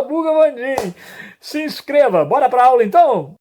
Buga Vandim. Se inscreva. Bora pra aula então?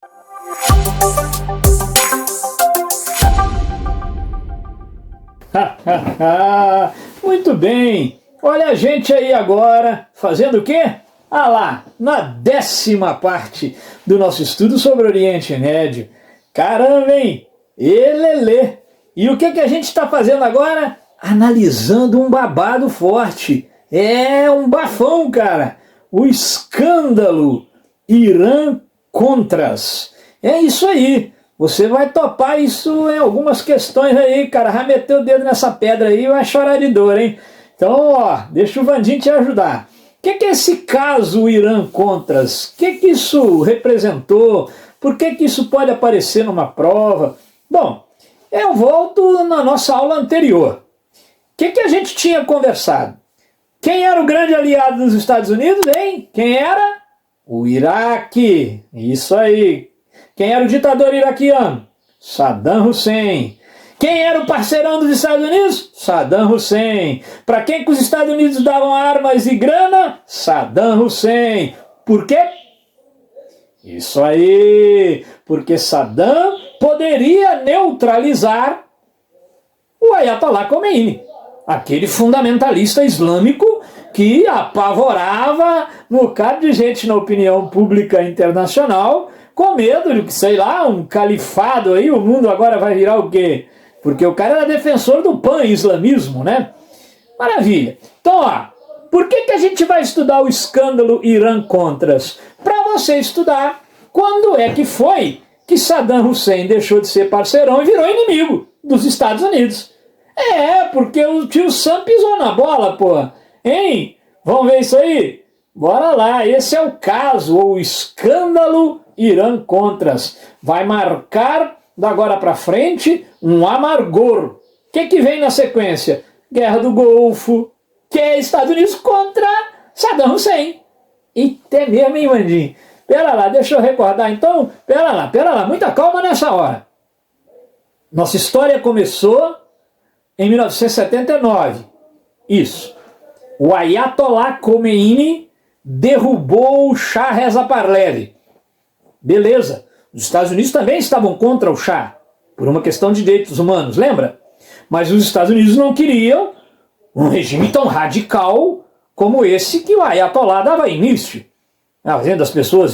Muito bem. Olha a gente aí agora fazendo o quê? Ah lá, na 10ª parte do nosso estudo sobre o Oriente Médio. Caramba, hein? Elelê! E o que a gente está fazendo agora? Analisando um babado forte. É um bafão, cara. O escândalo Irã-Contras. É isso aí. Você vai topar isso em algumas questões aí, cara. Vai meter o dedo nessa pedra aí e vai chorar de dor, hein? Então, ó, deixa o Vandim te ajudar. O que é esse caso Irã-Contras? O que isso representou? Por que isso pode aparecer numa prova? Bom, eu volto na nossa aula anterior. O que a gente tinha conversado? Quem era o grande aliado dos Estados Unidos, hein? Quem era? O Iraque. Isso aí. Quem era o ditador iraquiano? Saddam Hussein. Quem era o parceirão dos Estados Unidos? Saddam Hussein. Para quem que os Estados Unidos davam armas e grana? Saddam Hussein. Por quê? Isso aí, porque Saddam poderia neutralizar o Ayatollah Khomeini, aquele fundamentalista islâmico que apavorava um bocado de gente na opinião pública internacional, com medo de que, sei lá, um califado aí, o mundo agora vai virar o quê? Porque o cara era defensor do pan-islamismo, né? Maravilha. Então, ó, por que a gente vai estudar o escândalo Irã-Contras? Para você estudar quando é que foi que Saddam Hussein deixou de ser parceirão e virou inimigo dos Estados Unidos. É, porque o tio Sam pisou na bola, pô. Hein? Vamos ver isso aí? Bora lá, esse é o caso, ou o escândalo Irã-Contras. Vai marcar, da agora para frente, um amargor. O que vem na sequência? Guerra do Golfo, que é Estados Unidos contra Saddam Hussein. Eita mesmo, hein, Vandim? Pera lá, deixa eu recordar então. Pera lá, muita calma nessa hora. Nossa história começou em 1979. Isso. O Ayatollah Khomeini derrubou o Shah Reza Pahlavi. Beleza. Os Estados Unidos também estavam contra o Shah, por uma questão de direitos humanos, lembra? Mas os Estados Unidos não queriam um regime tão radical como esse que o Ayatollah dava início. Fazendo as pessoas,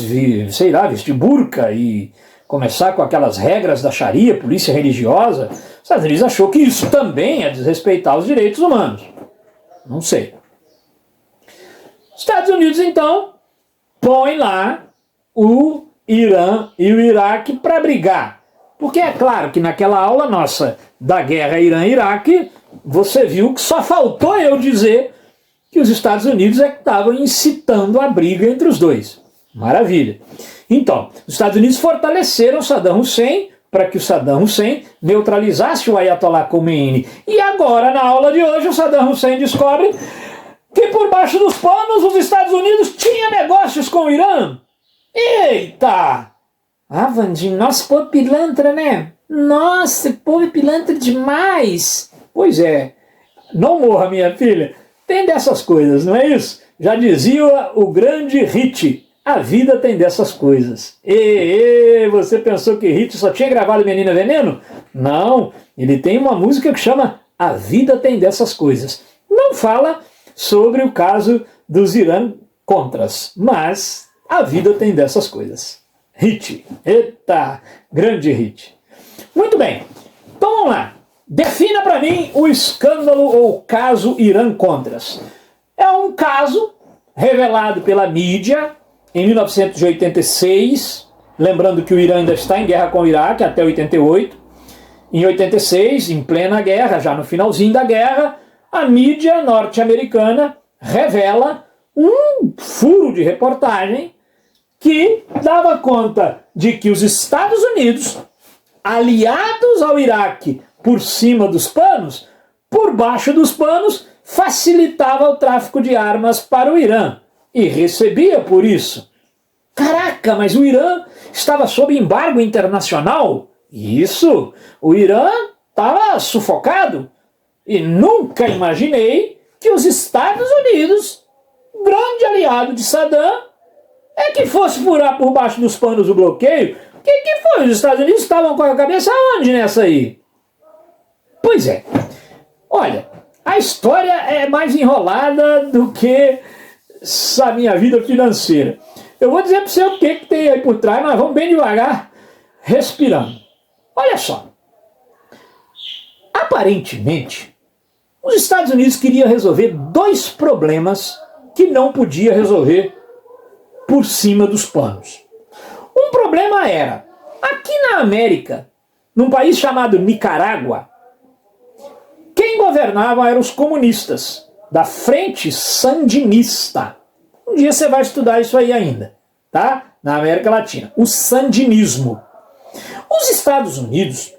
sei lá, vestir burca e começar com aquelas regras da Sharia, polícia religiosa. Os Estados Unidos achou que isso também é desrespeitar os direitos humanos. Não sei. Os Estados Unidos, então, põe lá o Irã e o Iraque para brigar. Porque é claro que naquela aula nossa da guerra Irã-Iraque, você viu que só faltou eu dizer que os Estados Unidos é que estavam incitando a briga entre os dois. Maravilha. Então, os Estados Unidos fortaleceram Saddam Hussein para que o Saddam Hussein neutralizasse o Ayatollah Khomeini. E agora, na aula de hoje, o Saddam Hussein descobre que por baixo dos panos os Estados Unidos tinham negócios com o Irã. Eita! Ah, Vandim, nosso povo pilantra, né? Nossa, povo é pilantra demais. Pois é. Não morra, minha filha. Tem dessas coisas, não é isso? Já dizia o grande Hit. A vida tem dessas coisas. Você pensou que Hit só tinha gravado Menina Veneno? Não, ele tem uma música que chama A Vida Tem Dessas Coisas. Não fala sobre o caso dos Irã-Contras, mas a vida tem dessas coisas. Hit. Eita, grande Hit. Muito bem, então vamos lá. Defina para mim o escândalo ou caso Irã-Contras. É um caso revelado pela mídia em 1986, lembrando que o Irã ainda está em guerra com o Iraque até 88. Em 86, em plena guerra, já no finalzinho da guerra, a mídia norte-americana revela um furo de reportagem que dava conta de que os Estados Unidos, aliados ao Iraque por cima dos panos, por baixo dos panos, facilitava o tráfico de armas para o Irã e recebia por isso. Caraca, mas o Irã estava sob embargo internacional? Isso, o Irã estava sufocado. E nunca imaginei que os Estados Unidos, grande aliado de Saddam, É que fosse furar por baixo dos panos o bloqueio, o que foi? Os Estados Unidos estavam com a cabeça aonde nessa aí? Pois é. Olha, a história é mais enrolada do que a minha vida financeira. Eu vou dizer para você o que tem aí por trás, mas vamos bem devagar, respirando. Olha só. Aparentemente, os Estados Unidos queriam resolver dois problemas que não podia resolver por cima dos panos. Um problema era, aqui na América, num país chamado Nicarágua, quem governava eram os comunistas, da Frente Sandinista. Um dia você vai estudar isso aí ainda, tá? Na América Latina. O sandinismo. Os Estados Unidos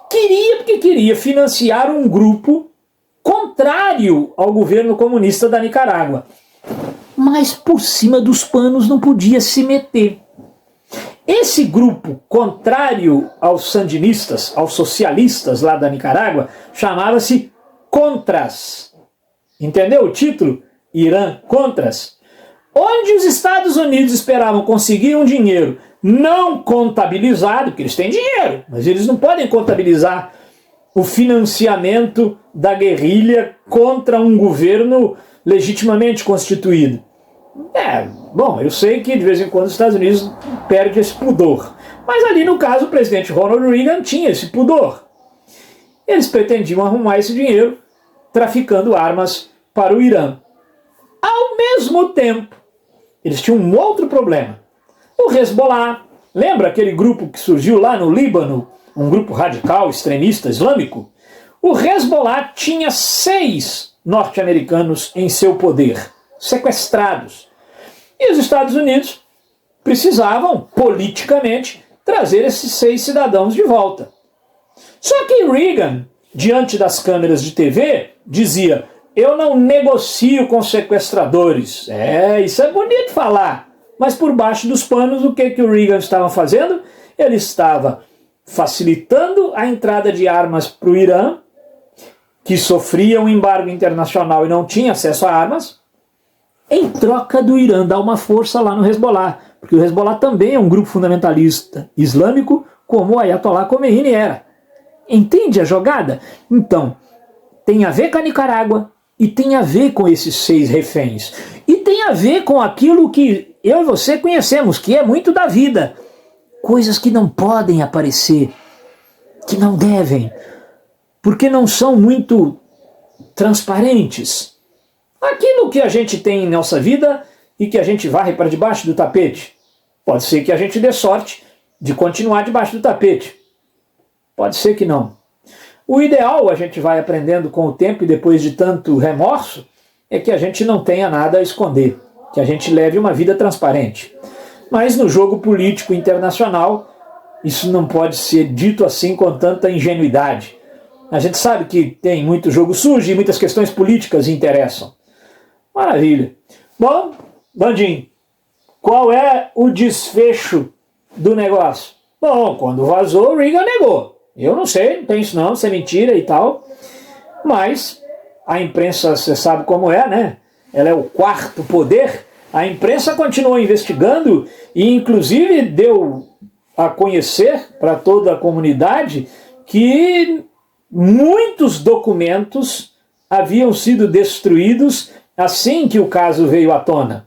queria financiar um grupo contrário ao governo comunista da Nicarágua. Mas por cima dos panos não podia se meter. Esse grupo contrário aos sandinistas, aos socialistas lá da Nicarágua, chamava-se Contras. Entendeu o título? Irã Contras. Onde os Estados Unidos esperavam conseguir um dinheiro não contabilizado, porque eles têm dinheiro, mas eles não podem contabilizar o financiamento da guerrilha contra um governo legitimamente constituído. Bom, eu sei que de vez em quando os Estados Unidos perdem esse pudor. Mas ali no caso o presidente Ronald Reagan tinha esse pudor. Eles pretendiam arrumar esse dinheiro traficando armas para o Irã. Ao mesmo tempo, eles tinham um outro problema. O Hezbollah, lembra aquele grupo que surgiu lá no Líbano, um grupo radical, extremista, islâmico? O Hezbollah tinha 6 norte-americanos em seu poder, sequestrados. E os Estados Unidos precisavam, politicamente, trazer esses 6 cidadãos de volta. Só que Reagan, diante das câmeras de TV, dizia: eu não negocio com sequestradores. Isso é bonito falar. Mas por baixo dos panos, o que o Reagan estava fazendo? Ele estava facilitando a entrada de armas para o Irã, que sofria um embargo internacional e não tinha acesso a armas, em troca do Irã dar uma força lá no Hezbollah, porque o Hezbollah também é um grupo fundamentalista islâmico, como o Ayatollah Khomeini era. Entende a jogada? Então, tem a ver com a Nicarágua e tem a ver com esses 6 reféns. E tem a ver com aquilo que eu e você conhecemos, que é muito da vida. Coisas que não podem aparecer, que não devem, porque não são muito transparentes. Aquilo que a gente tem em nossa vida e que a gente varre para debaixo do tapete. Pode ser que a gente dê sorte de continuar debaixo do tapete. Pode ser que não. O ideal, a gente vai aprendendo com o tempo e depois de tanto remorso, é que a gente não tenha nada a esconder, que a gente leve uma vida transparente. Mas no jogo político internacional, isso não pode ser dito assim com tanta ingenuidade. A gente sabe que tem muito jogo sujo e muitas questões políticas interessam. Maravilha. Bom, Bandim, qual é o desfecho do negócio? Bom, quando vazou, o Reagan negou. Eu não sei, não tem isso não, isso é mentira e tal. Mas a imprensa, você sabe como é, né? Ela é o quarto poder. A imprensa continuou investigando e inclusive deu a conhecer para toda a comunidade que muitos documentos haviam sido destruídos assim que o caso veio à tona.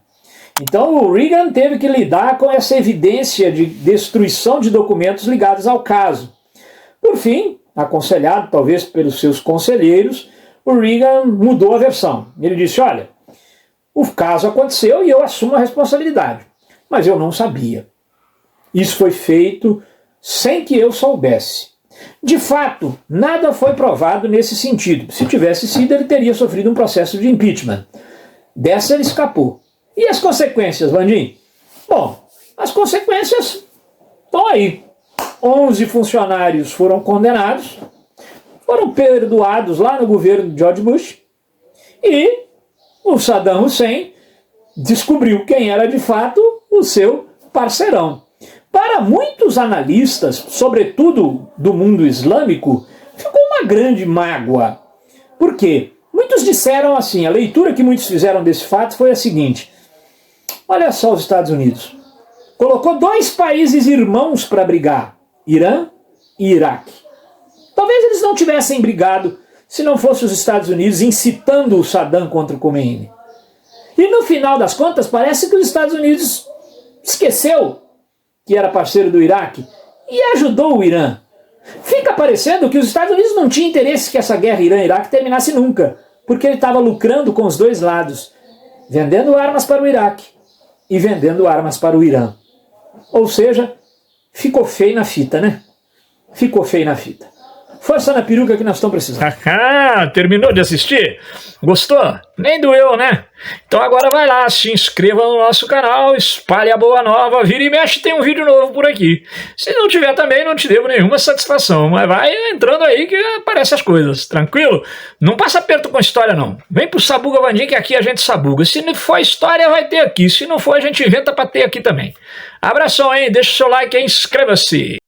Então o Reagan teve que lidar com essa evidência de destruição de documentos ligados ao caso. Por fim, aconselhado talvez pelos seus conselheiros, o Reagan mudou a versão. Ele disse: olha, o caso aconteceu e eu assumo a responsabilidade, mas eu não sabia. Isso foi feito sem que eu soubesse. De fato, nada foi provado nesse sentido. Se tivesse sido, ele teria sofrido um processo de impeachment. Dessa ele escapou. E as consequências, Bandim? Bom, as consequências estão aí. 11 funcionários foram condenados, foram perdoados lá no governo de George Bush, e o Saddam Hussein descobriu quem era de fato o seu parceirão. Para muitos analistas, sobretudo do mundo islâmico, ficou uma grande mágoa. Por quê? Muitos disseram assim, a leitura que muitos fizeram desse fato foi a seguinte: Olha só os Estados Unidos. Colocou dois países irmãos para brigar, Irã e Iraque. Talvez eles não tivessem brigado se não fosse os Estados Unidos incitando o Saddam contra o Khomeini. E no final das contas, parece que os Estados Unidos esqueceu que era parceiro do Iraque e ajudou o Irã. Fica parecendo que os Estados Unidos não tinham interesse que essa guerra Irã-Iraque terminasse nunca, porque ele estava lucrando com os dois lados, vendendo armas para o Iraque e vendendo armas para o Irã. Ou seja, ficou feio na fita, né? Ficou feio na fita. Força na peruca que nós estamos precisando. Terminou de assistir? Gostou? Nem doeu, né? Então agora vai lá, se inscreva no nosso canal, espalhe a boa nova, vira e mexe, tem um vídeo novo por aqui. Se não tiver também, não te devo nenhuma satisfação, mas vai entrando aí que aparecem as coisas, tranquilo? Não passa aperto com história não. Vem pro Sabuga Vandim que aqui a gente sabuga. Se não for história, vai ter aqui. Se não for, a gente inventa pra ter aqui também. Abração, hein? Deixa o seu like e inscreva-se.